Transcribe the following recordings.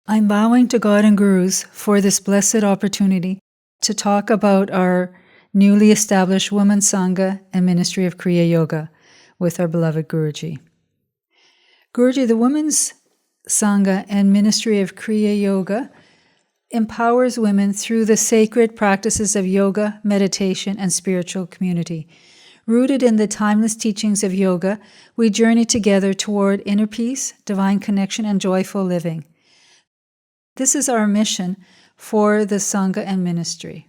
I'm bowing to God and Gurus for this blessed opportunity to talk about our newly established Women's Sangha and Ministry of Kriya Yoga with our beloved Guruji. Guruji, the Women's Sangha and Ministry of Kriya Yoga empowers women through the sacred practices of yoga, meditation, and spiritual community. Rooted in the timeless teachings of yoga, we journey together toward inner peace, divine connection, and joyful living. This is our mission for the Sangha and ministry.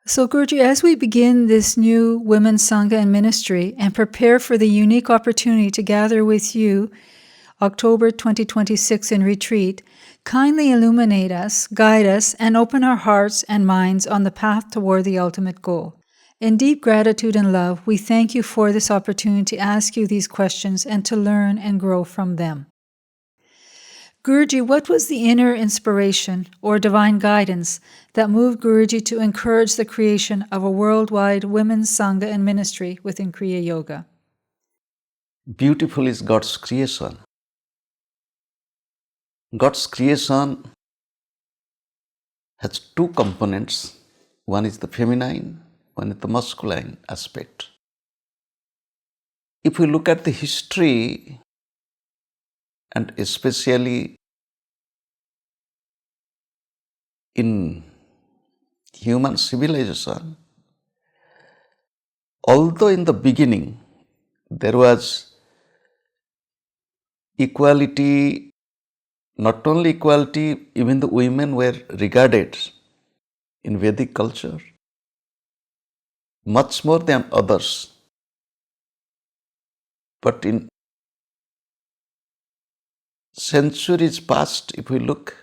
So Guruji, as we begin this new Women's Sangha and ministry and prepare for the unique opportunity to gather with you October 2026 in retreat, kindly illuminate us, guide us, and open our hearts and minds on the path toward the ultimate goal. In deep gratitude and love, we thank you for this opportunity to ask you these questions and to learn and grow from them. Guruji, what was the inner inspiration or divine guidance that moved Guruji to encourage the creation of a worldwide women's Sangha and ministry within Kriya Yoga? Beautiful is God's creation. God's creation has two components. One is the feminine, one is the masculine aspect. If we look at the history, and especially in human civilization, although in the beginning there was equality, not only equality, even the women were regarded in Vedic culture much more than others. But in centuries past, if we look,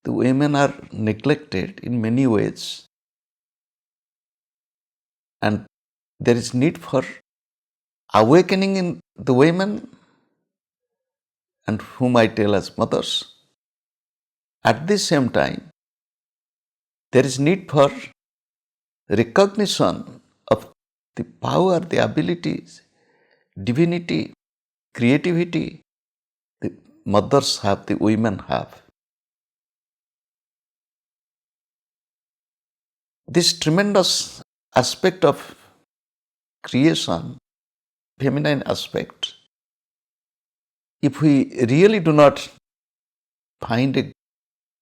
the women are neglected in many ways, and there is need for awakening in the women, and whom I tell as mothers. At the same time, there is need for recognition of the power, the abilities, divinity, creativity the mothers have, the women have. This tremendous aspect of creation, feminine aspect, if we really do not find a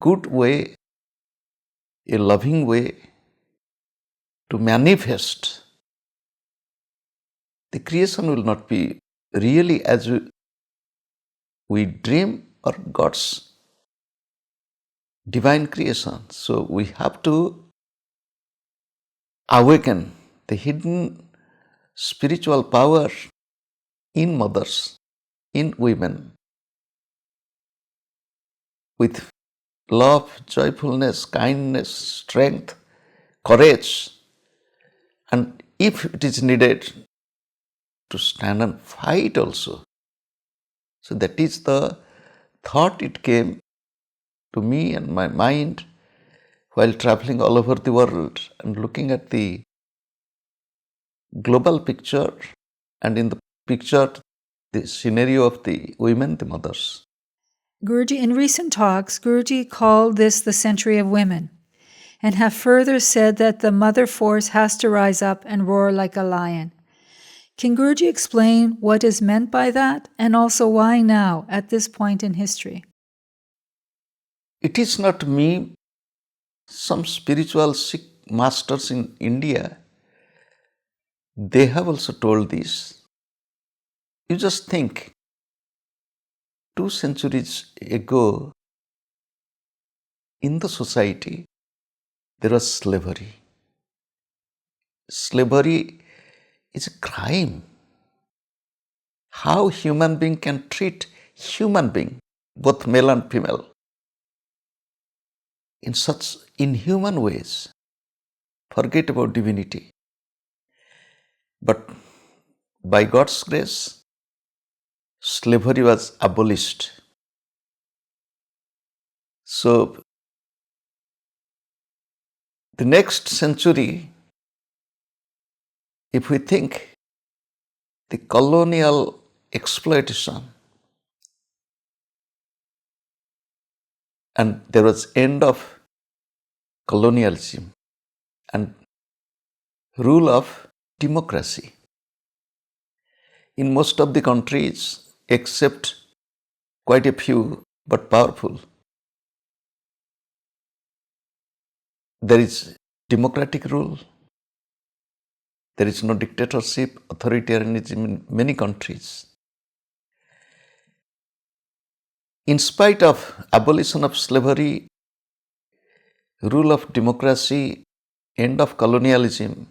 good way, a loving way to manifest, the creation will not be really as we dream or God's divine creation. So we have to awaken the hidden spiritual power in mothers, in women, with love, joyfulness, kindness, strength, courage, and if it is needed, to stand and fight also. So that is the thought it came to me and my mind while traveling all over the world and looking at the global picture, and in the picture, the scenario of the women, the mothers. Guruji, in recent talks, Guruji called this the century of women and have further said that the mother force has to rise up and roar like a lion. Can Guruji explain what is meant by that and also why now at this point in history? It is not me. Some spiritual Sikh masters in India, they have also told this. You just think, 2 centuries ago, in the society, there was slavery. Slavery is a crime. How human being can treat human being, both male and female, in such inhuman ways. Forget about divinity. But by God's grace, slavery was abolished. So, the next century, if we think the colonial exploitation, and there was end of colonialism and rule of democracy. In most of the countries, except quite a few but powerful, there is democratic rule. There is no dictatorship, authoritarianism in many countries. In spite of abolition of slavery, rule of democracy, end of colonialism,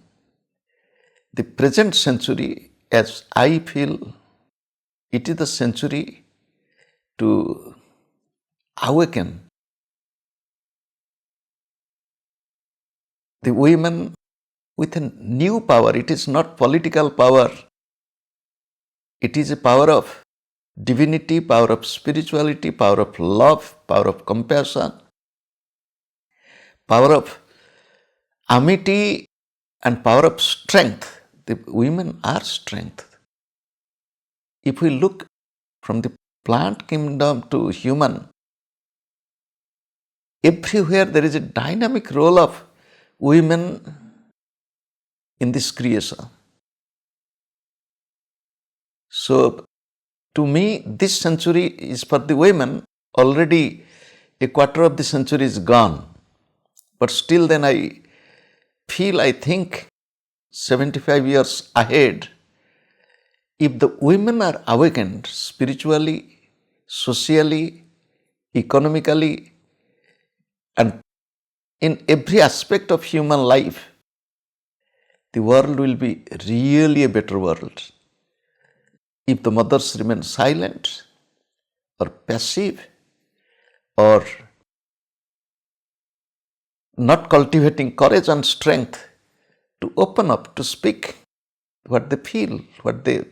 the present century, as I feel, it is the century to awaken the women with a new power. It is not political power. It is a power of divinity, power of spirituality, power of love, power of compassion, power of amity, and power of strength. The women are strength. If we look from the plant kingdom to human, everywhere there is a dynamic role of women in this creation. So, to me, this century is for the women. Already a quarter of the century is gone. But still then I think 75 years ahead, if the women are awakened spiritually, socially, economically, and in every aspect of human life, the world will be really a better world. If the mothers remain silent or passive or not cultivating courage and strength to open up, to speak what they feel, what they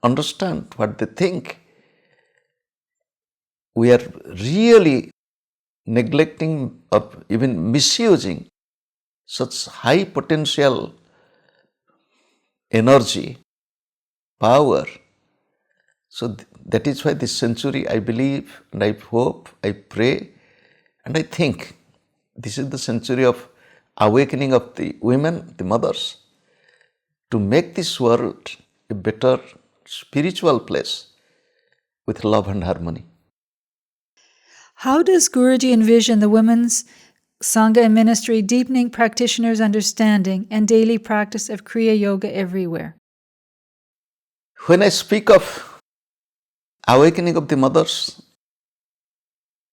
understand, what they think, we are really neglecting or even misusing such high potential energy, power. So that is why this century, I believe and I hope, I pray and I think this is the century of awakening of the women, the mothers, to make this world a better spiritual place with love and harmony. How does Guruji envision the women's Sangha and ministry deepening practitioners' understanding and daily practice of Kriya Yoga everywhere? When I speak of awakening of the mothers,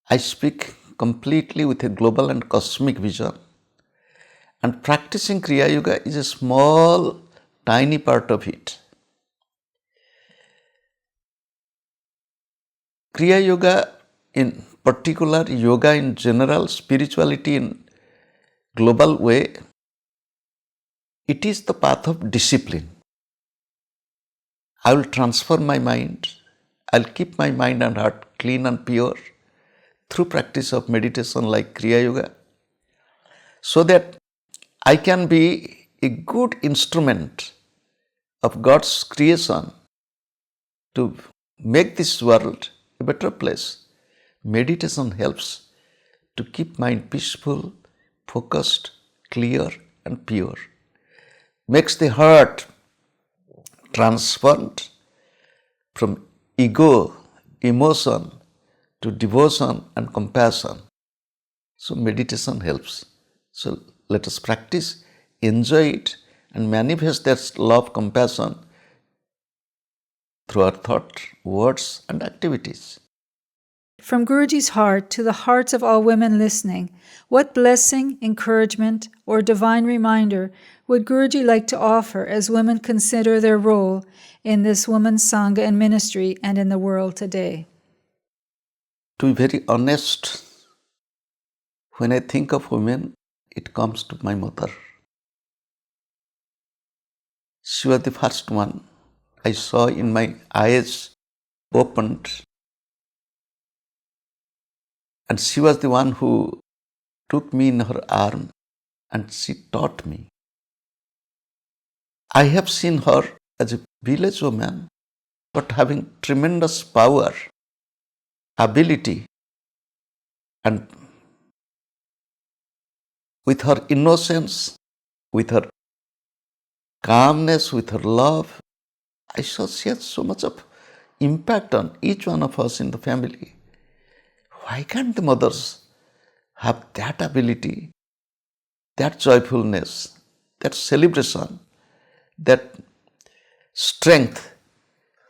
I speak completely with a global and cosmic vision. And practicing Kriya Yoga is a small, tiny part of it. Kriya Yoga in particular, yoga in general, spirituality in global way, it is the path of discipline. I will transform my mind. I'll keep my mind and heart clean and pure through practice of meditation like Kriya Yoga, so that I can be a good instrument of God's creation to make this world a better place. Meditation helps to keep mind peaceful, focused, clear and pure. Makes the heart transformed from ego, emotion to devotion and compassion. So meditation helps. So let us practice, enjoy it and manifest that love, compassion through our thought, words and activities. From Guruji's heart to the hearts of all women listening, what blessing, encouragement, or divine reminder would Guruji like to offer as women consider their role in this women's Sangha and ministry and in the world today? To be very honest, when I think of women, it comes to my mother. She was the first one I saw in my eyes opened. And she was the one who took me in her arm and she taught me. I have seen her as a village woman, but having tremendous power, ability And with her innocence, with her calmness, with her love, I saw she has so much of impact on each one of us in the family. Why can't the mothers have that ability, that joyfulness, that celebration, that strength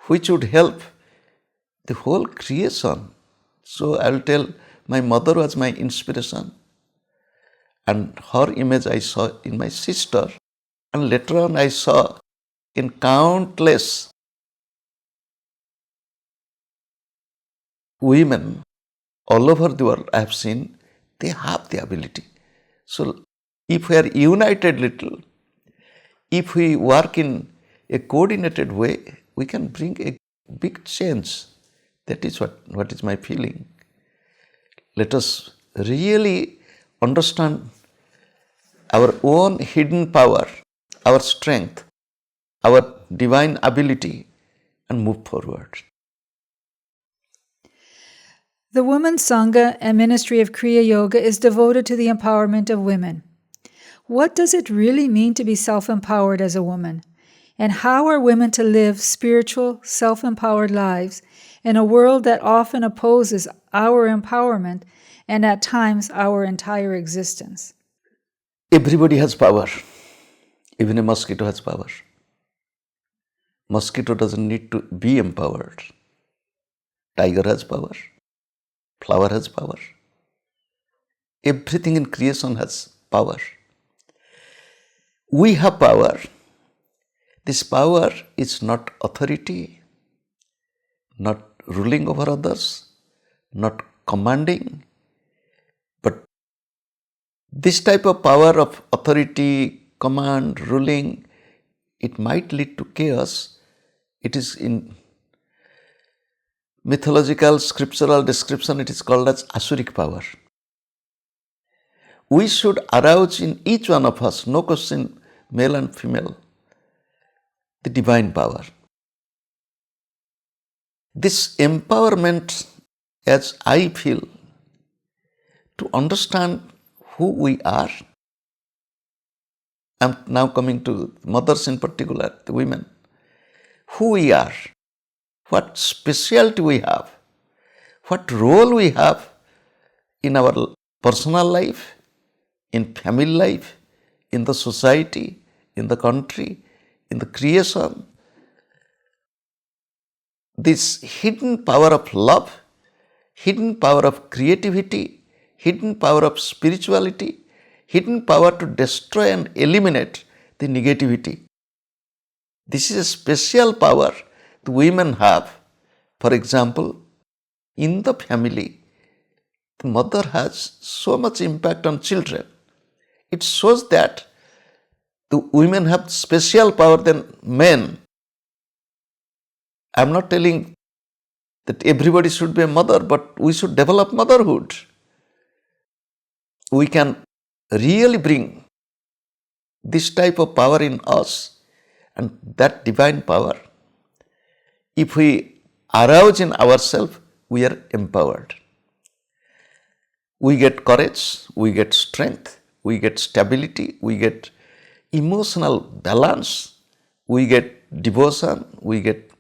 which would help the whole creation? So I will tell, my mother was my inspiration, and her image I saw in my sister, and later on I saw in countless women all over the world. I have seen they have the ability. So if we are united little, if we work in a coordinated way, we can bring a big change. That is what is my feeling. Let us really understand our own hidden power, our strength, our divine ability, and move forward. The Women's Sangha and Ministry of Kriya Yoga is devoted to the empowerment of women. What does it really mean to be self-empowered as a woman? And how are women to live spiritual, self-empowered lives in a world that often opposes our empowerment and at times our entire existence? Everybody has power. Even a mosquito has power. Mosquito doesn't need to be empowered. Tiger has power. Flower has power. Everything in creation has power. We have power. This power is not authority, not ruling over others, not commanding, but this type of power of authority, command, ruling, it might lead to chaos. It is in mythological, scriptural description, it is called as asuric power. We should arouse in each one of us, no question, male and female, the divine power. This empowerment, as I feel, to understand who we are. I'm now coming to mothers in particular, the women. Who we are, what specialty we have, what role we have in our personal life, in family life, in the society, in the country, in the creation. This hidden power of love, hidden power of creativity, hidden power of spirituality, hidden power to destroy and eliminate the negativity. This is a special power the women have. For example, in the family, the mother has so much impact on children. It shows that the women have special power than men. I'm not telling that everybody should be a mother, but we should develop motherhood. We can really bring this type of power in us and that divine power. If we arouse in ourselves, we are empowered. We get courage, we get strength, we get stability, we get emotional balance, we get devotion, we get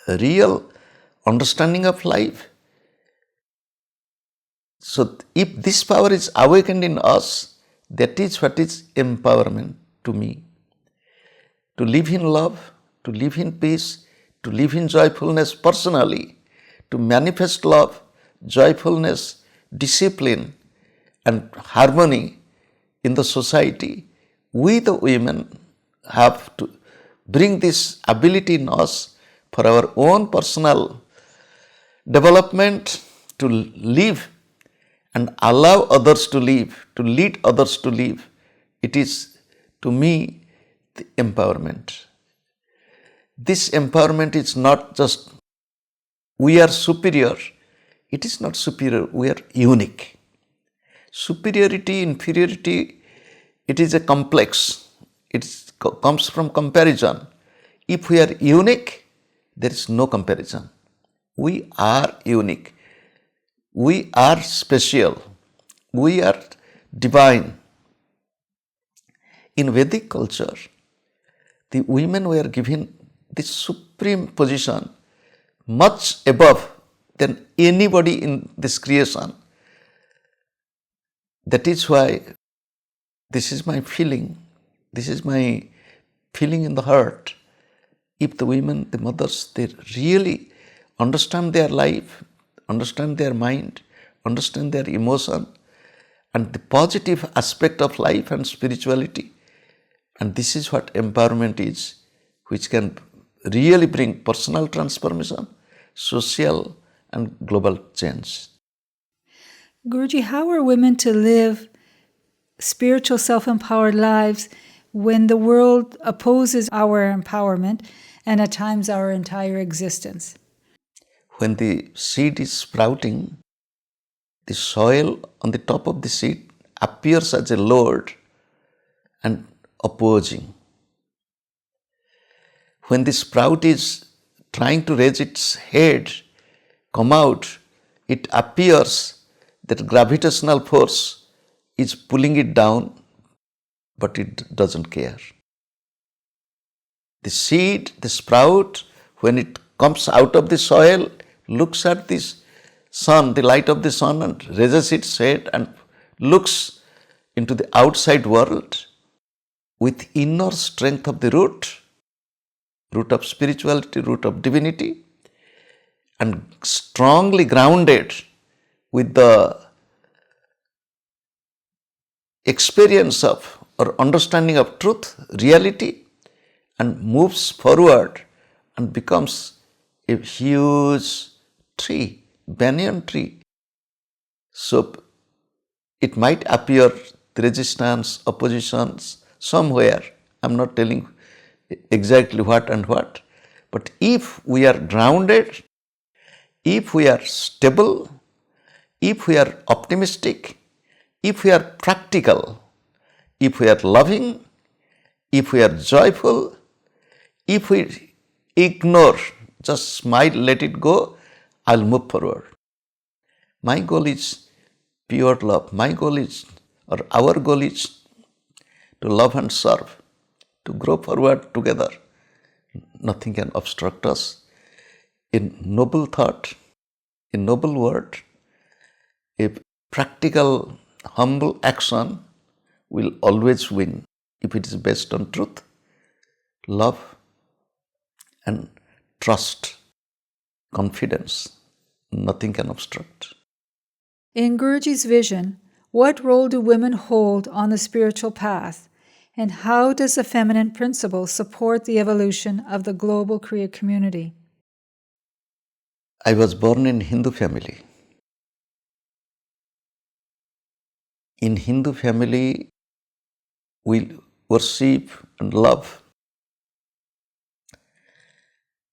real understanding of life. So if this power is awakened in us, that is what is empowerment to me. To live in love, to live in peace, to live in joyfulness personally, to manifest love, joyfulness, discipline, and harmony in the society. We the women have to bring this ability in us for our own personal development, to live and allow others to live, to lead others to live. It is, to me, the empowerment. This empowerment is not just we are superior. It is not superior, we are unique. Superiority, inferiority, it is a complex. It comes from comparison. If we are unique, there is no comparison. We are unique. We are special. We are divine. In Vedic culture, the women were given the supreme position, much above than anybody in this creation. That is why this is my feeling. This is my feeling in the heart. If the women, the mothers, they really understand their life, understand their mind, understand their emotion, and the positive aspect of life and spirituality, and this is what empowerment is, which can really bring personal transformation, social and global change. Guruji, how are women to live spiritual self-empowered lives when the world opposes our empowerment and at times our entire existence? When the seed is sprouting, the soil on the top of the seed appears as a lord and opposing. When the sprout is trying to raise its head, come out, it appears that gravitational force is pulling it down, but it doesn't care. The seed, the sprout, when it comes out of the soil, looks at this sun, the light of the sun, and raises its head and looks into the outside world with inner strength of the root of spirituality, root of divinity, and strongly grounded with the experience of or understanding of truth, reality, and moves forward and becomes a huge tree, banyan tree. So it might appear the resistance, oppositions somewhere. I'm not telling exactly what and what, but if we are grounded, if we are stable, if we are optimistic, if we are practical, if we are loving, if we are joyful, if we ignore, just smile, let it go, I'll move forward. My goal is pure love. My goal is, or our goal is to love and serve, to grow forward together. Nothing can obstruct us. In noble thought, in noble word, a practical, humble action will always win if it is based on truth, love, and trust, confidence. Nothing can obstruct. In Guruji's vision, what role do women hold on the spiritual path, and how does the feminine principle support the evolution of the global Kriya community? I was born in Hindu family. In Hindu family, we worship and love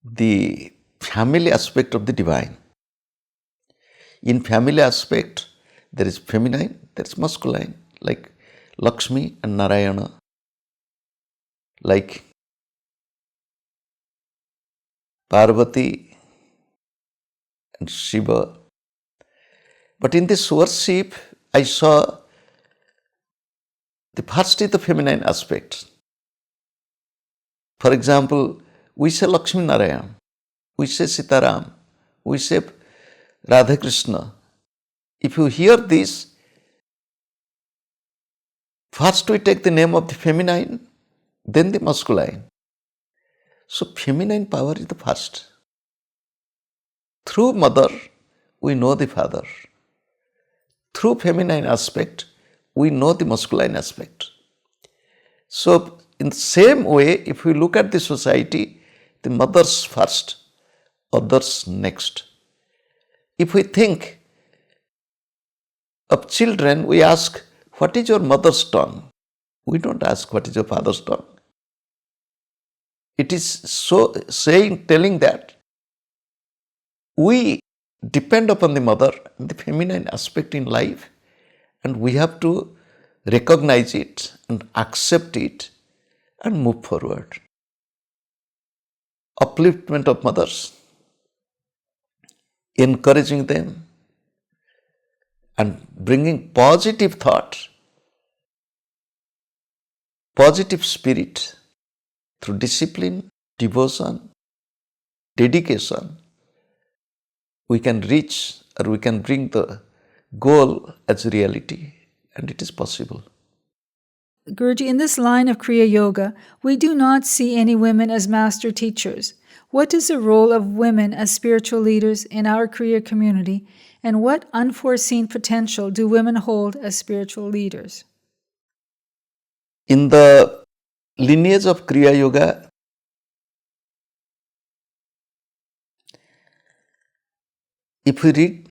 the family aspect of the divine. In family aspect, there is feminine, there is masculine, like Lakshmi and Narayana, like Parvati and Shiva. But in this worship, I saw the first is the feminine aspect. For example, we say Lakshmi Narayan, we say Sitaram, we say Radha Krishna. If you hear this, first we take the name of the feminine, then the masculine. So feminine power is the first. Through mother, we know the father. Through feminine aspect, we know the masculine aspect. So in the same way, if we look at the society, the mothers first, others next. If we think of children, we ask, what is your mother's tongue? We don't ask, what is your father's tongue? It is so telling that we depend upon the mother, the feminine aspect in life, and we have to recognize it and accept it and move forward. Upliftment of mothers, encouraging them, and bringing positive thought, positive spirit through discipline, devotion, dedication, we can reach or we can bring the goal as reality, and it is possible. Guruji, in this line of Kriya Yoga, we do not see any women as master teachers. What is the role of women as spiritual leaders in our Kriya community, and what unforeseen potential do women hold as spiritual leaders? In the lineage of Kriya Yoga, if we read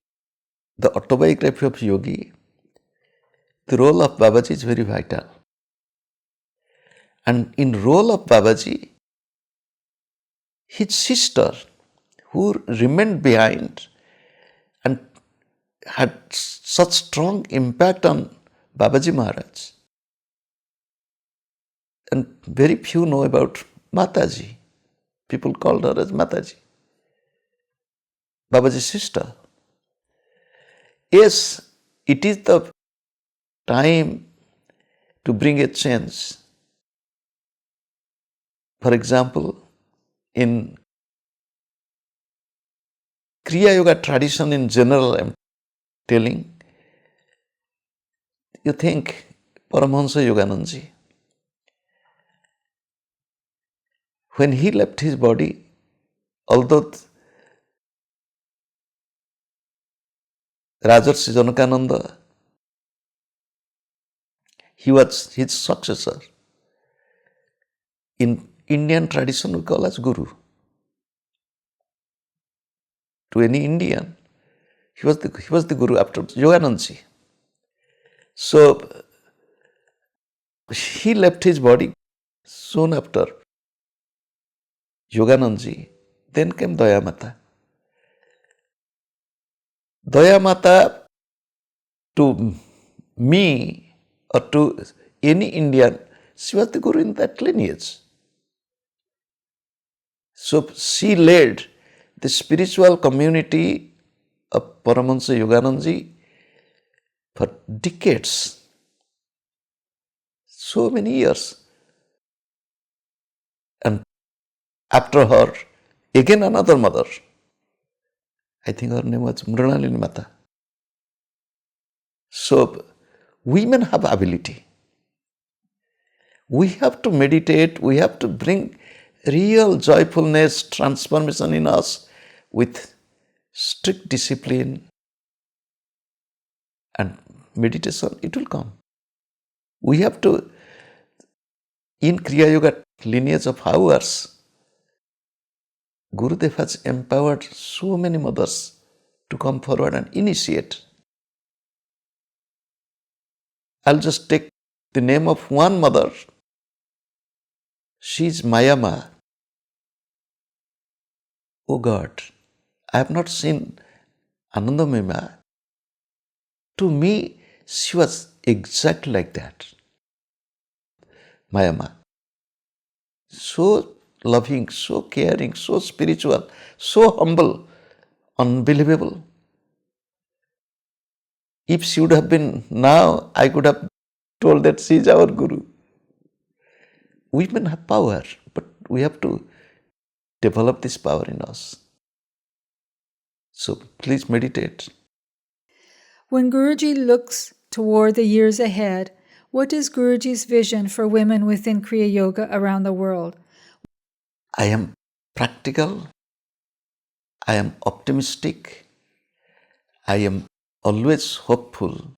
the autobiography of Yogi, the role of Babaji is very vital. And in role of Babaji, his sister, who remained behind and had such strong impact on Babaji Maharaj. And very few know about Mataji. People called her as Mataji, Babaji's sister. Yes, it is the time to bring a change. For example, in Kriya Yoga tradition in general, I am telling, you think Paramahamsa Yoganandaji, when he left his body, although Rajarsi Janakananda, he was his successor. In Indian tradition, we call as Guru. To any Indian, he was the Guru after Yoganandaji. So he left his body soon after Yoganandaji. Then came Daya Mata. Daya Mata, to me or to any Indian, she was the Guru in that lineage. So she led the spiritual community of Paramahamsa Yoganandaji for decades, so many years. And after her, again another mother, I think her name was Mrinalini Mata. So women have ability. We have to meditate, we have to bring real joyfulness, transformation in us with strict discipline and meditation, it will come. We have to, in Kriya Yoga lineage of ours, Gurudev has empowered so many mothers to come forward and initiate. I'll just take the name of one mother. She is Mayama. Oh God, I have not seen Anandamima. To me, she was exactly like that. Mayama. So loving, so caring, so spiritual, so humble, unbelievable. If she would have been now, I could have told that she is our Guru. Women have power, but we have to develop this power in us. So please meditate. When Guruji looks toward the years ahead, what is Guruji's vision for women within Kriya Yoga around the world? I am practical. I am optimistic. I am always hopeful.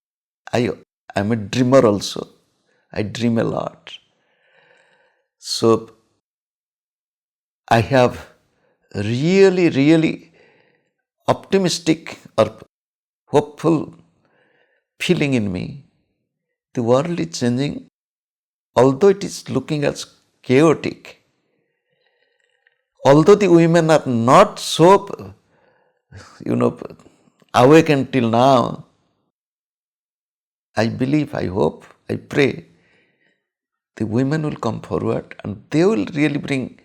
I am a dreamer also. I dream a lot. So I have really optimistic or hopeful feeling in me. The world is changing, although it is looking as chaotic. Although the women are not so, awake until now, I believe, I hope, I pray, the women will come forward and they will really bring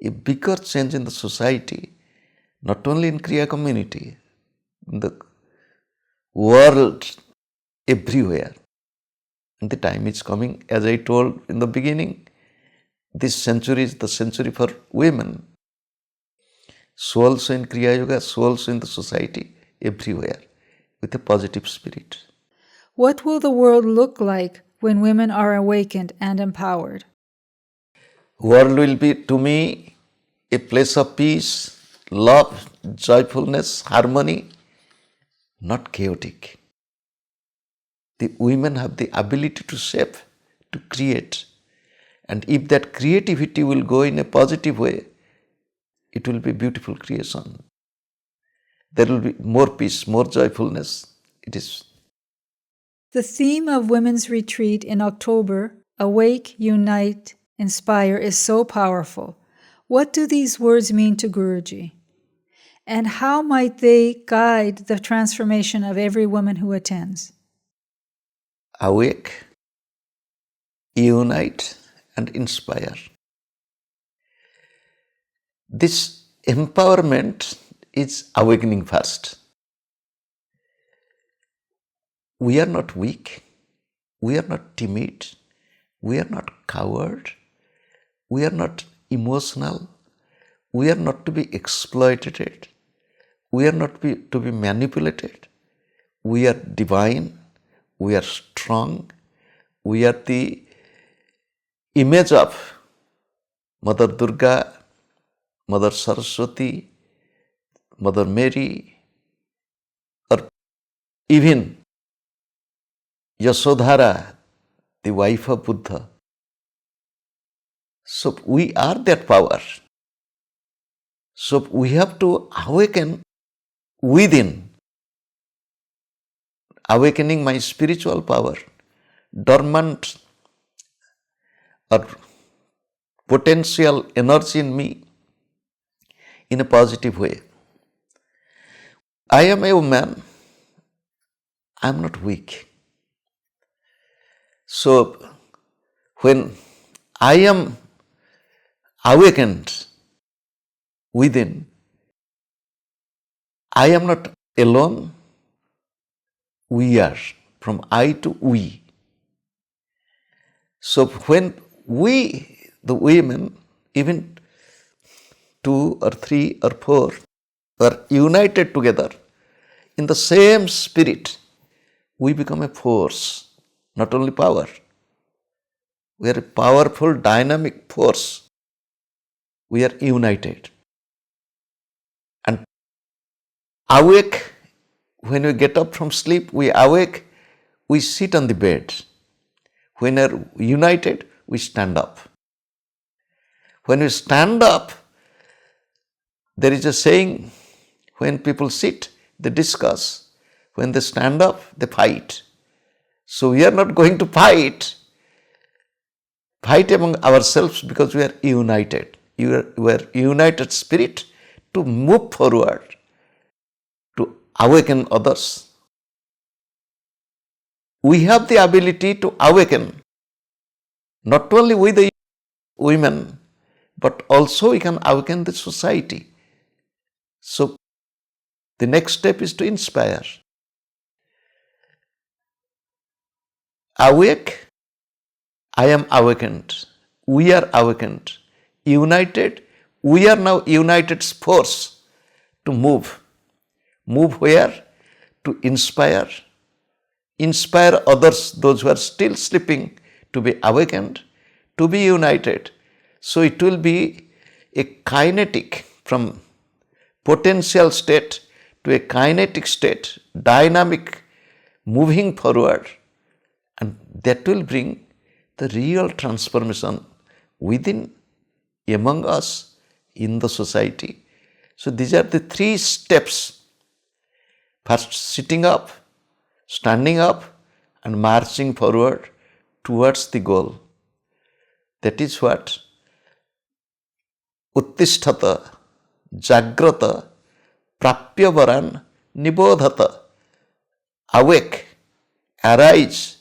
a bigger change in the society, not only in Kriya community, in the world, everywhere. And the time is coming, as I told in the beginning, this century is the century for women. So also in Kriya Yoga, so also in the society, everywhere, with a positive spirit. What will the world look like when women are awakened and empowered? World will be, to me, a place of peace, love, joyfulness, harmony, not chaotic. The women have the ability to shape, to create. And if that creativity will go in a positive way, it will be beautiful creation. There will be more peace, more joyfulness. It is. The theme of Women's Retreat in October, Awake, Unite, Inspire, is so powerful. What do these words mean to Guruji? And how might they guide the transformation of every woman who attends? Awake, unite, and inspire. This empowerment is awakening first. We are not weak. We are not timid. We are not coward. We are not emotional. We are not to be exploited. We are not to be manipulated. We are divine. We are strong. We are the image of Mother Durga, Mother Saraswati, Mother Mary, or even Yasodhara, the wife of Buddha. So we are that power. So we have to awaken within, awakening my spiritual power, dormant or potential energy in me in a positive way. I am a woman. I am not weak. So when I am awakened within, I am not alone. We are, from I to we. So when we, the women, even 2 or 3 or 4, are united together in the same spirit, we become a force, not only power. We are a powerful, dynamic force. We are united. And awake, when we get up from sleep, we awake, we sit on the bed. When we are united, we stand up. When we stand up, there is a saying, when people sit, they discuss. When they stand up, they fight. So we are not going to fight among ourselves because we are united. We are united spirit to move forward, to awaken others. We have the ability to awaken not only with the women, but also we can awaken the society. So the next step is to inspire. Awake, I am awakened. We are awakened. United, we are now united force to move. Move where? To inspire. Inspire others, those who are still sleeping, to be awakened, to be united. So it will be a kinetic, from potential state to a kinetic state, dynamic, moving forward. And that will bring the real transformation within, among us, in the society. So these are the 3 steps. First, sitting up, standing up, and marching forward towards the goal. That is what Uttisthata, Jagrata, Prapya Varan, Nibodhata. Awake, arise,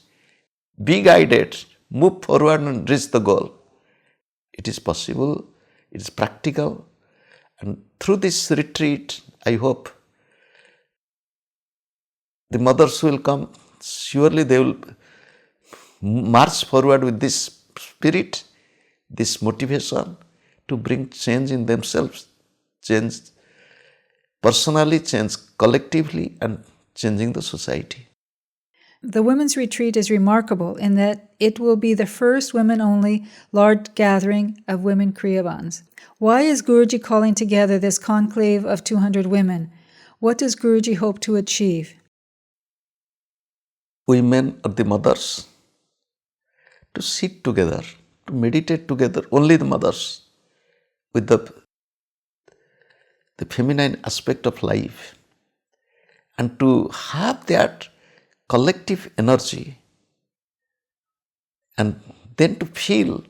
be guided, move forward and reach the goal. It is possible, it is practical, and through this retreat, I hope the mothers will come, surely they will march forward with this spirit, this motivation to bring change in themselves, change personally, change collectively, and changing the society. The women's retreat is remarkable in that it will be the first women-only large gathering of women Kriyavans. Why is Guruji calling together this conclave of 200 women? What does Guruji hope to achieve? Women or the mothers to sit together, to meditate together, only the mothers, with the feminine aspect of life, and to have that collective energy, and then to feel,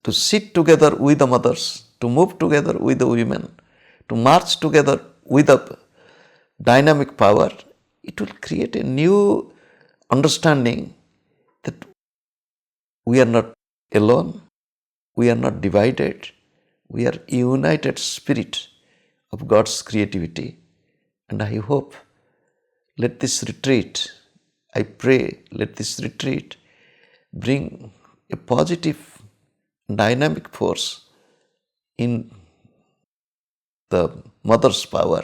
to sit together with the mothers, to move together with the women, to march together with a dynamic power, it will create a new understanding that we are not alone, we are not divided, we are united spirit of God's creativity. And I hope, let this retreat, I pray, let this retreat bring a positive dynamic force in the mother's power,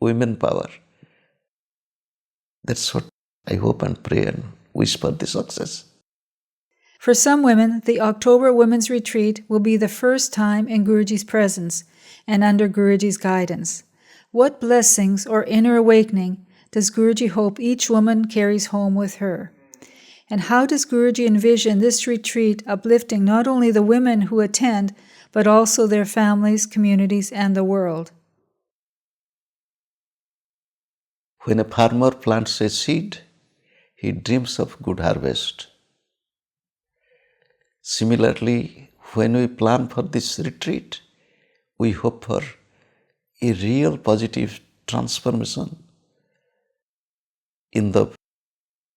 women power. That's what I hope and pray and wish for the success. For some women, the October Women's Retreat will be the first time in Guruji's presence and under Guruji's guidance. What blessings or inner awakening does Guruji hope each woman carries home with her? And how does Guruji envision this retreat uplifting not only the women who attend, but also their families, communities, and the world? When a farmer plants a seed, he dreams of good harvest. Similarly, when we plan for this retreat, we hope for a real positive transformation in the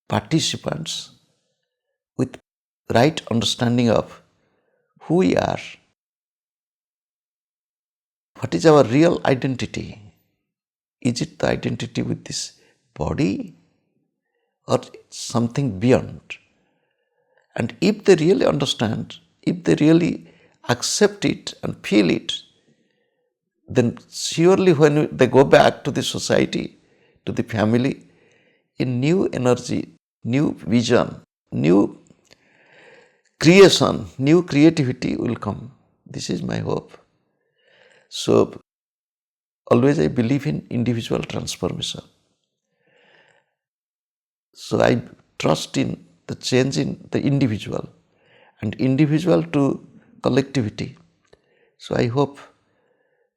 participants with right understanding of who we are, what is our real identity. Is it the identity with this body or something beyond? And if they really understand, if they really accept it and feel it, then surely when they go back to the society, to the family, a new energy, new vision, new creation, new creativity will come. This is my hope. So, always I believe in individual transformation. So I trust in the change in the individual and individual to collectivity. So I hope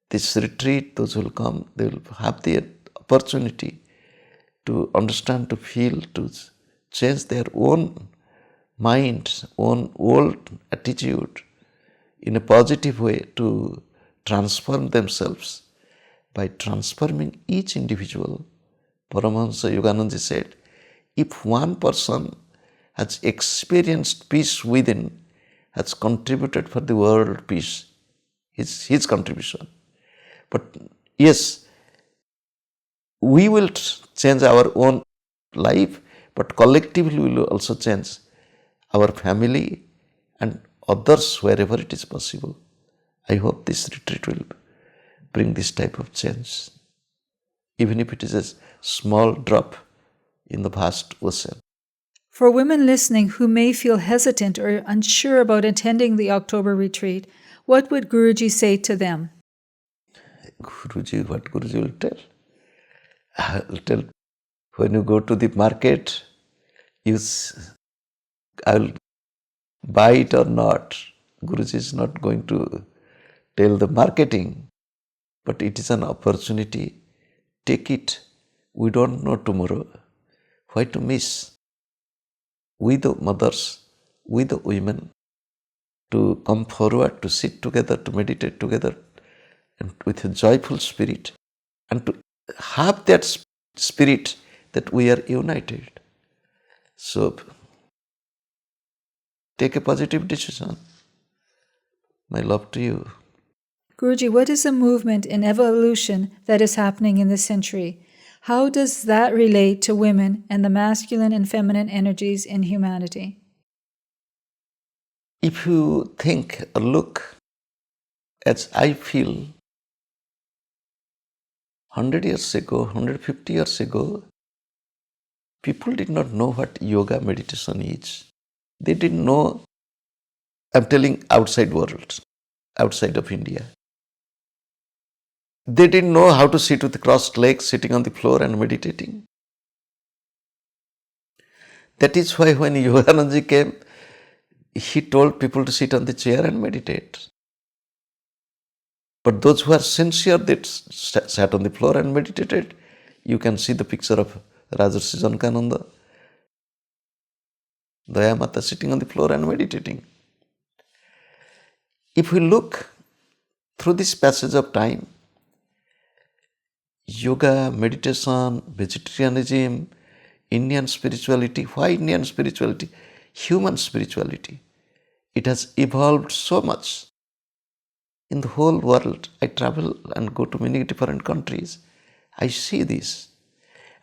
this retreat, those who will come, they will have the opportunity to understand, to feel, to change their own mind, own old attitude in a positive way, to transform themselves by transforming each individual. Paramahamsa Yoganandaji said, if one person has experienced peace within, has contributed for the world peace, his contribution. But yes, we will change our own life, but collectively we will also change our family and others wherever it is possible. I hope this retreat will bring this type of change, even if it is a small drop in the vast ocean. For women listening who may feel hesitant or unsure about attending the October retreat, what would Guruji say to them? What Guruji will tell? I'll tell, when you go to the market, I'll buy it or not. Guruji is not going to tell the marketing, but it is an opportunity. Take it. We don't know tomorrow. Why to miss? We the mothers, we the women, to come forward, to sit together, to meditate together, and with a joyful spirit, and to have that spirit that we are united. So, take a positive decision. My love to you. Guruji, what is the movement in evolution that is happening in this century? How does that relate to women and the masculine and feminine energies in humanity? If you think or look, as I feel, 100 years ago, 150 years ago, people did not know what yoga meditation is. They didn't know, I'm telling outside world, outside of India. They didn't know how to sit with crossed legs, sitting on the floor and meditating. That is why when Yoganandaji came, he told people to sit on the chair and meditate. But those who are sincere, they sat on the floor and meditated. You can see the picture of Rajarsi Janakananda, Dayamata sitting on the floor and meditating. If we look through this passage of time, yoga, meditation, vegetarianism, Indian spirituality. Why Indian spirituality? Human spirituality. It has evolved so much. In the whole world, I travel and go to many different countries. I see this.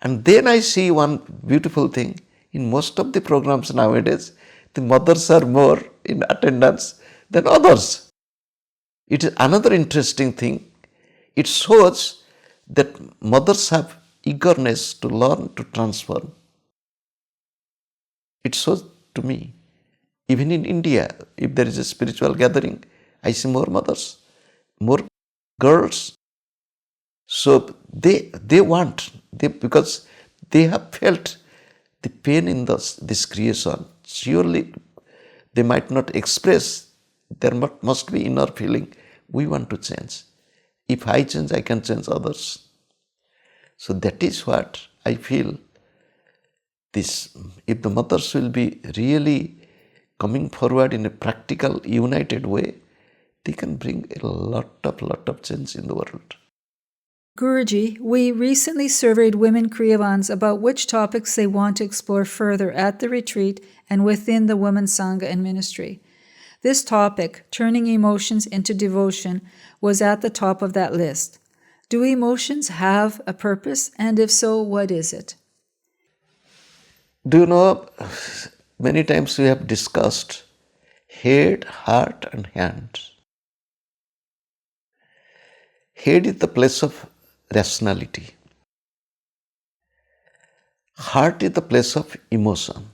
And then I see one beautiful thing. In most of the programs nowadays, the mothers are more in attendance than others. It is another interesting thing. It shows that mothers have eagerness to learn to transform. It shows to me, even in India, if there is a spiritual gathering, I see more mothers, more girls. So they want, because they have felt the pain in this creation. Surely they might not express, there must be inner feeling, we want to change. If I change, I can change others. So that is what I feel. This, if the mothers will be really coming forward in a practical, united way, they can bring a lot of change in the world. Guruji, we recently surveyed women Kriyavans about which topics they want to explore further at the retreat and within the Women's Sangha and ministry. This topic, turning emotions into devotion, was at the top of that list. Do emotions have a purpose, and if so, what is it? Do you know, many times we have discussed head, heart and hand. Head is the place of rationality. Heart is the place of emotion.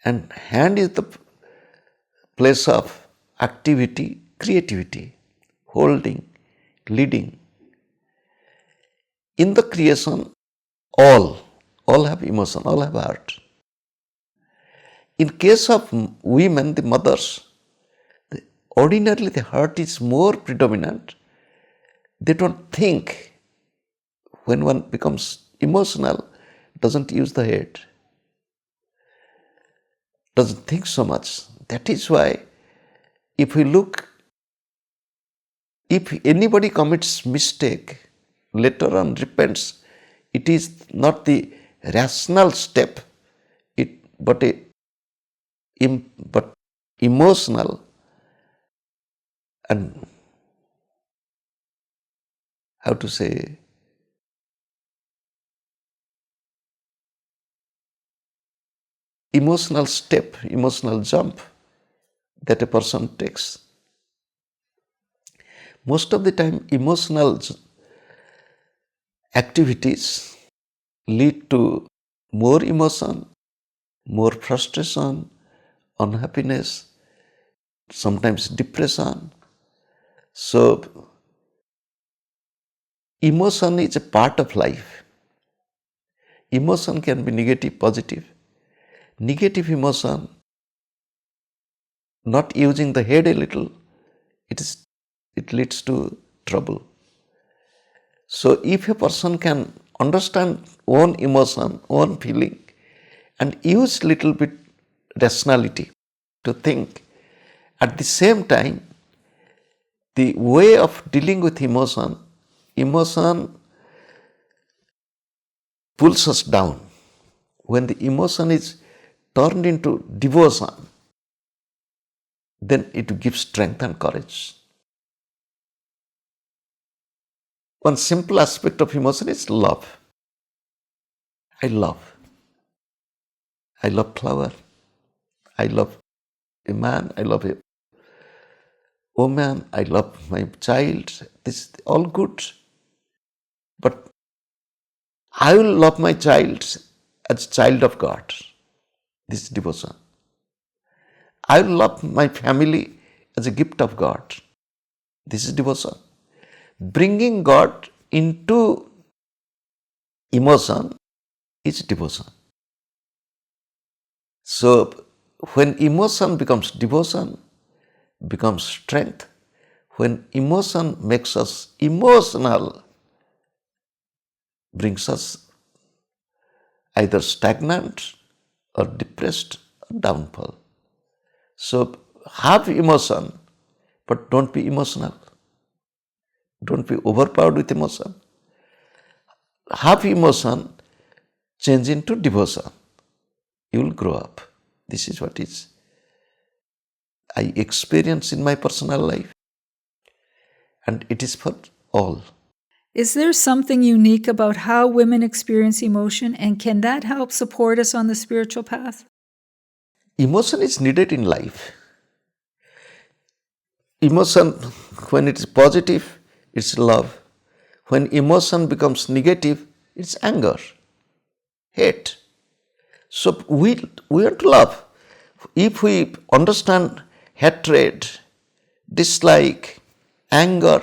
And hand is the place of activity, creativity, holding, leading. In the creation, all have emotion, all have heart. In case of women, the mothers, ordinarily the heart is more predominant. They don't think. When one becomes emotional, doesn't use the head, doesn't think so much. That is why, if we look, if anybody commits mistake, later on repents, it is not the rational step, but emotional and, how to say, emotional step, emotional jump that a person takes. Most of the time, emotional activities lead to more emotion, more frustration, unhappiness, sometimes depression. So, emotion is a part of life. Emotion can be negative, positive. Negative emotion, not using the head a little, it leads to trouble. So if a person can understand own emotion, own feeling, and use little bit rationality to think, at the same time, the way of dealing with emotion pulls us down. When the emotion is turned into devotion, then it gives strength and courage. One simple aspect of emotion is love. I love. I love flower. I love a man. I love a woman. I love my child. This is all good. But I will love my child as a child of God. This is devotion. I will love my family as a gift of God. This is devotion. Bringing God into emotion is devotion. So when emotion becomes devotion, becomes strength, when emotion makes us emotional, brings us either stagnant or depressed or downfall. So have emotion, but don't be emotional. Don't be overpowered with emotion. Have emotion, change into devotion. You will grow up. This is what is I experience in my personal life, and it is for all. Is there something unique about how women experience emotion, and can that help support us on the spiritual path? Emotion is needed in life. Emotion, when it is positive, it's love. When emotion becomes negative, it's anger, hate. So we want to love. If we understand hatred, dislike, anger,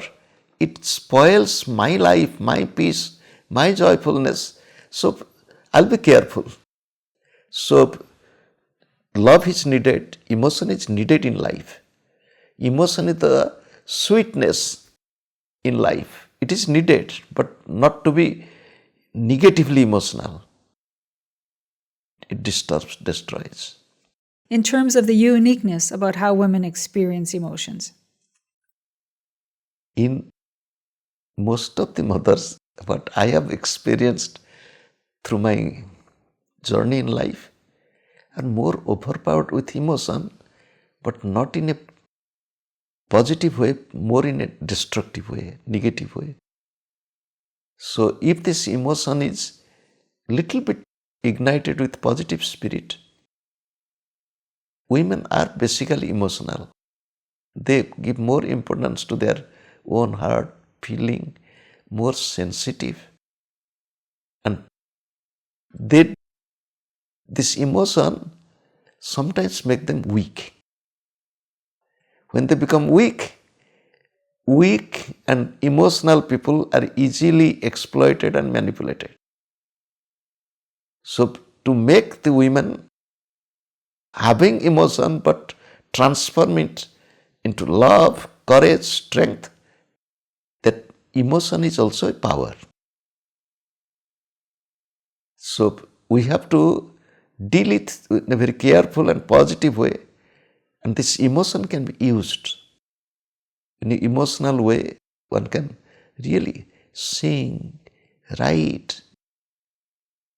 it spoils my life, my peace, my joyfulness. So I'll be careful. So love is needed, emotion is needed in life. Emotion is the sweetness in life. It is needed, but not to be negatively emotional. It disturbs, destroys. In terms of the uniqueness about how women experience emotions. In most of the mothers, what I have experienced through my journey in life, are more overpowered with emotion, but not in a positive way, more in a destructive way, negative way. So if this emotion is little bit ignited with positive spirit, women are basically emotional. They give more importance to their own heart, feeling, more sensitive. And this emotion sometimes make them weak. When they become weak and emotional people are easily exploited and manipulated. So to make the women having emotion but transform it into love, courage, strength, that emotion is also a power. So we have to deal it in a very careful and positive way, and this emotion can be used in an emotional way. One can really sing, write.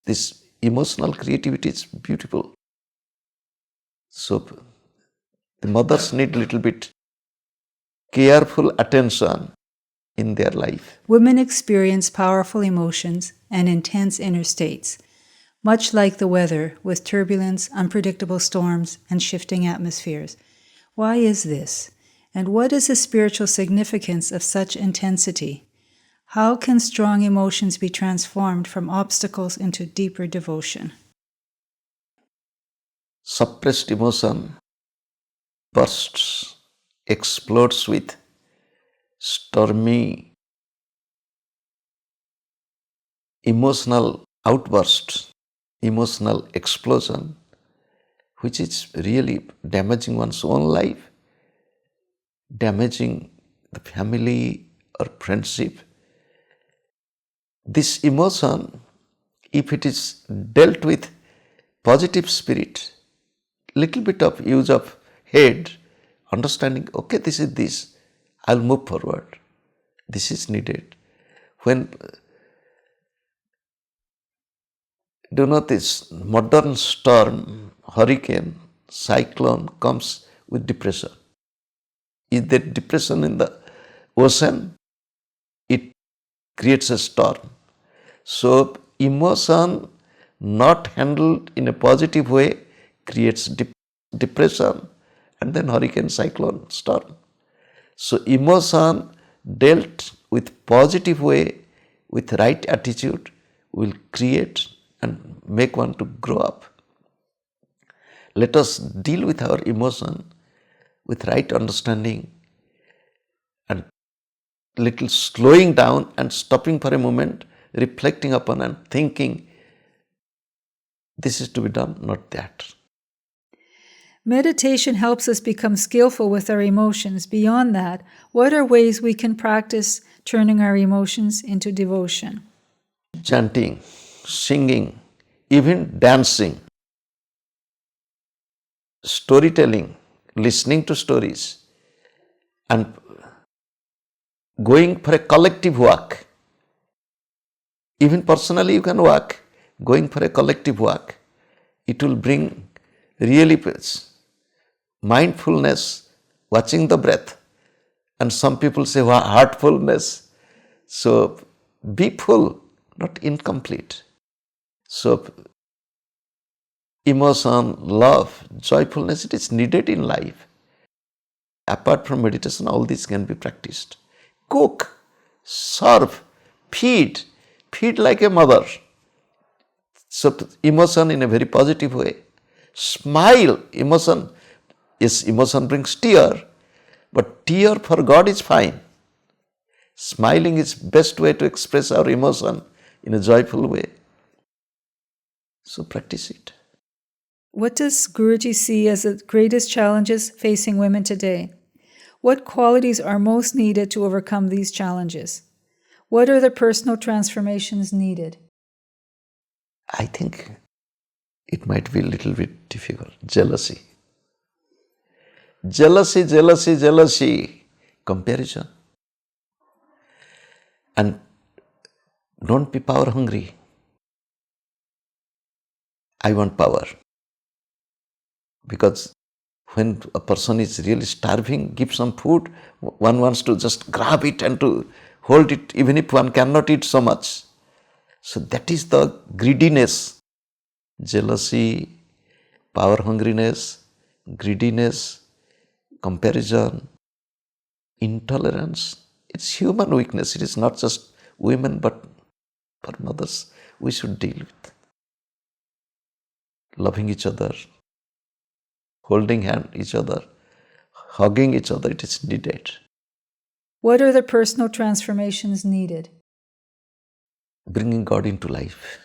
This emotional creativity is beautiful. So the mothers need little bit careful attention in their life. Women experience powerful emotions and intense inner states, much like the weather, with turbulence, unpredictable storms, and shifting atmospheres. Why is this? And what is the spiritual significance of such intensity? How can strong emotions be transformed from obstacles into deeper devotion? Suppressed emotion bursts, explodes with stormy emotional outburst, emotional explosion, which is really damaging one's own life, damaging the family or friendship. This emotion, if it is dealt with positive spirit, little bit of use of head, understanding, okay, this is this, I'll move forward. This is needed. When this modern storm, hurricane, cyclone comes with depression. Is there depression in the ocean? It creates a storm. So emotion not handled in a positive way creates depression and then hurricane, cyclone, storm. So emotion dealt with positive way, with right attitude, will create and make one to grow up. Let us deal with our emotion with right understanding and little slowing down and stopping for a moment, reflecting upon and thinking, this is to be done, not that. Meditation helps us become skillful with our emotions. Beyond that, what are ways we can practice turning our emotions into devotion? Chanting, singing, even dancing, storytelling, listening to stories, and going for a collective walk. Even personally you can walk, going for a collective walk. It will bring really peace. Mindfulness, watching the breath. And some people say heartfulness. So be full, not incomplete. So emotion, love, joyfulness, it is needed in life. Apart from meditation, all these can be practiced. Cook, serve, feed like a mother. So emotion in a very positive way. Smile, emotion. Yes, emotion brings tear, but tear for God is fine. Smiling is best way to express our emotion in a joyful way. So practice it. What does Guruji see as the greatest challenges facing women today? What qualities are most needed to overcome these challenges? What are the personal transformations needed? I think it might be a little bit difficult. Jealousy. Jealousy. Comparison. And don't be power hungry. I want power. Because when a person is really starving, give some food, one wants to just grab it and to hold it even if one cannot eat so much. So that is the greediness. Jealousy, power hungriness, greediness, comparison, intolerance. It's human weakness. It is not just women but for mothers we should deal with. Loving each other, holding hand each other, hugging each other, it is needed. What are the personal transformations needed? Bringing God into life.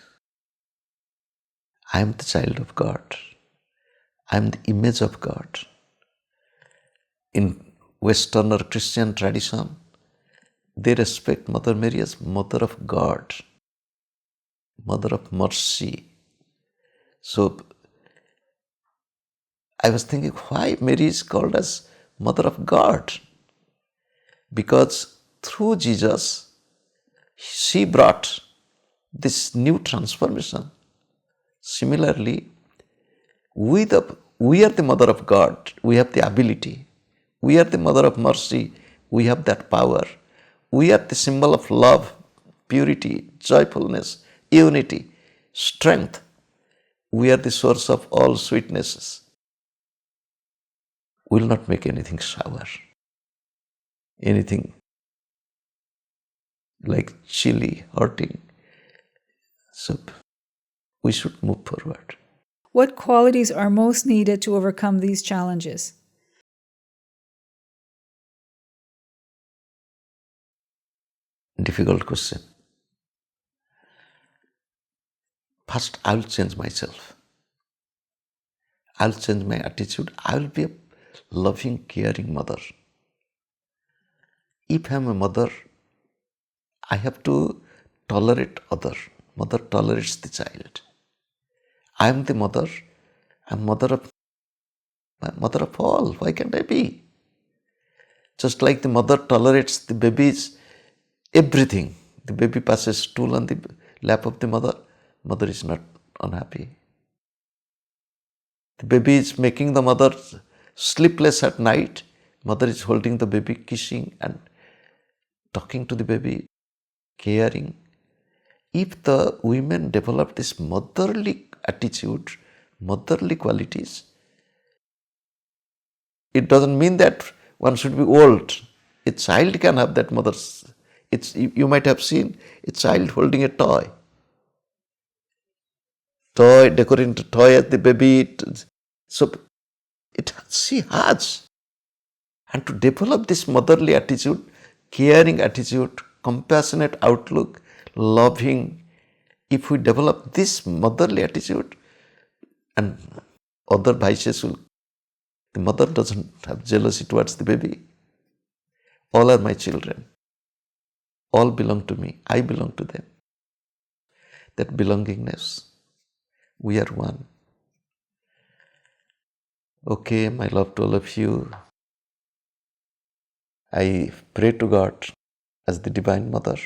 I am the child of God. I am the image of God. In Western or Christian tradition, they respect Mother Mary as Mother of God, Mother of Mercy. So I was thinking, why Mary is called as Mother of God? Because through Jesus, she brought this new transformation. Similarly, we are the Mother of God. We have the ability. We are the Mother of Mercy. We have that power. We are the symbol of love, purity, joyfulness, unity, strength. We are the source of all sweetnesses. We will not make anything sour, anything like chilly, hurting. So we should move forward. What qualities are most needed to overcome these challenges? Difficult question. First, I will change myself. I will change my attitude. I will be a loving, caring mother. If I am a mother, I have to tolerate other. Mother tolerates the child. I am the mother. I am mother of all. Why can't I be? Just like the mother tolerates the baby's everything. The baby passes stool on the lap of the mother. Mother is not unhappy. The baby is making the mother sleepless at night. Mother is holding the baby, kissing and talking to the baby, caring. If the women develop this motherly attitude, motherly qualities, it doesn't mean that one should be old. A child can have that mother's. You might have seen a child holding a toy, decorating the toy as the baby. She has. And to develop this motherly attitude, caring attitude, compassionate outlook, loving, if we develop this motherly attitude, and other vices will, the mother doesn't have jealousy towards the baby. All are my children. All belong to me. I belong to them. That belongingness. We are one. Okay, my love to all of you. I pray to God as the Divine Mother.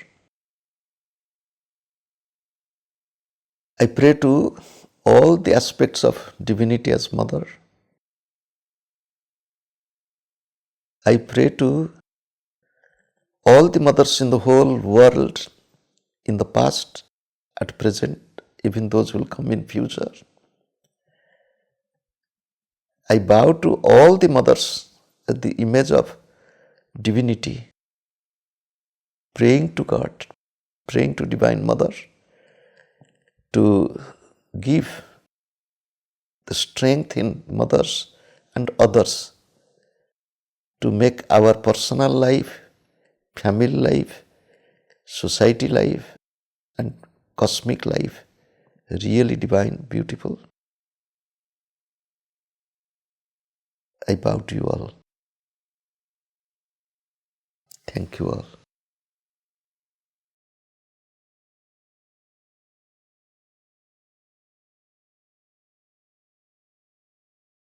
I pray to all the aspects of divinity as Mother. I pray to all the mothers in the whole world, in the past, at present, even those who will come in future. I bow to all the mothers as the image of divinity, praying to God, praying to Divine Mother to give the strength in mothers and others to make our personal life, family life, society life, and cosmic life really divine, beautiful. I bow to you all. Thank you all.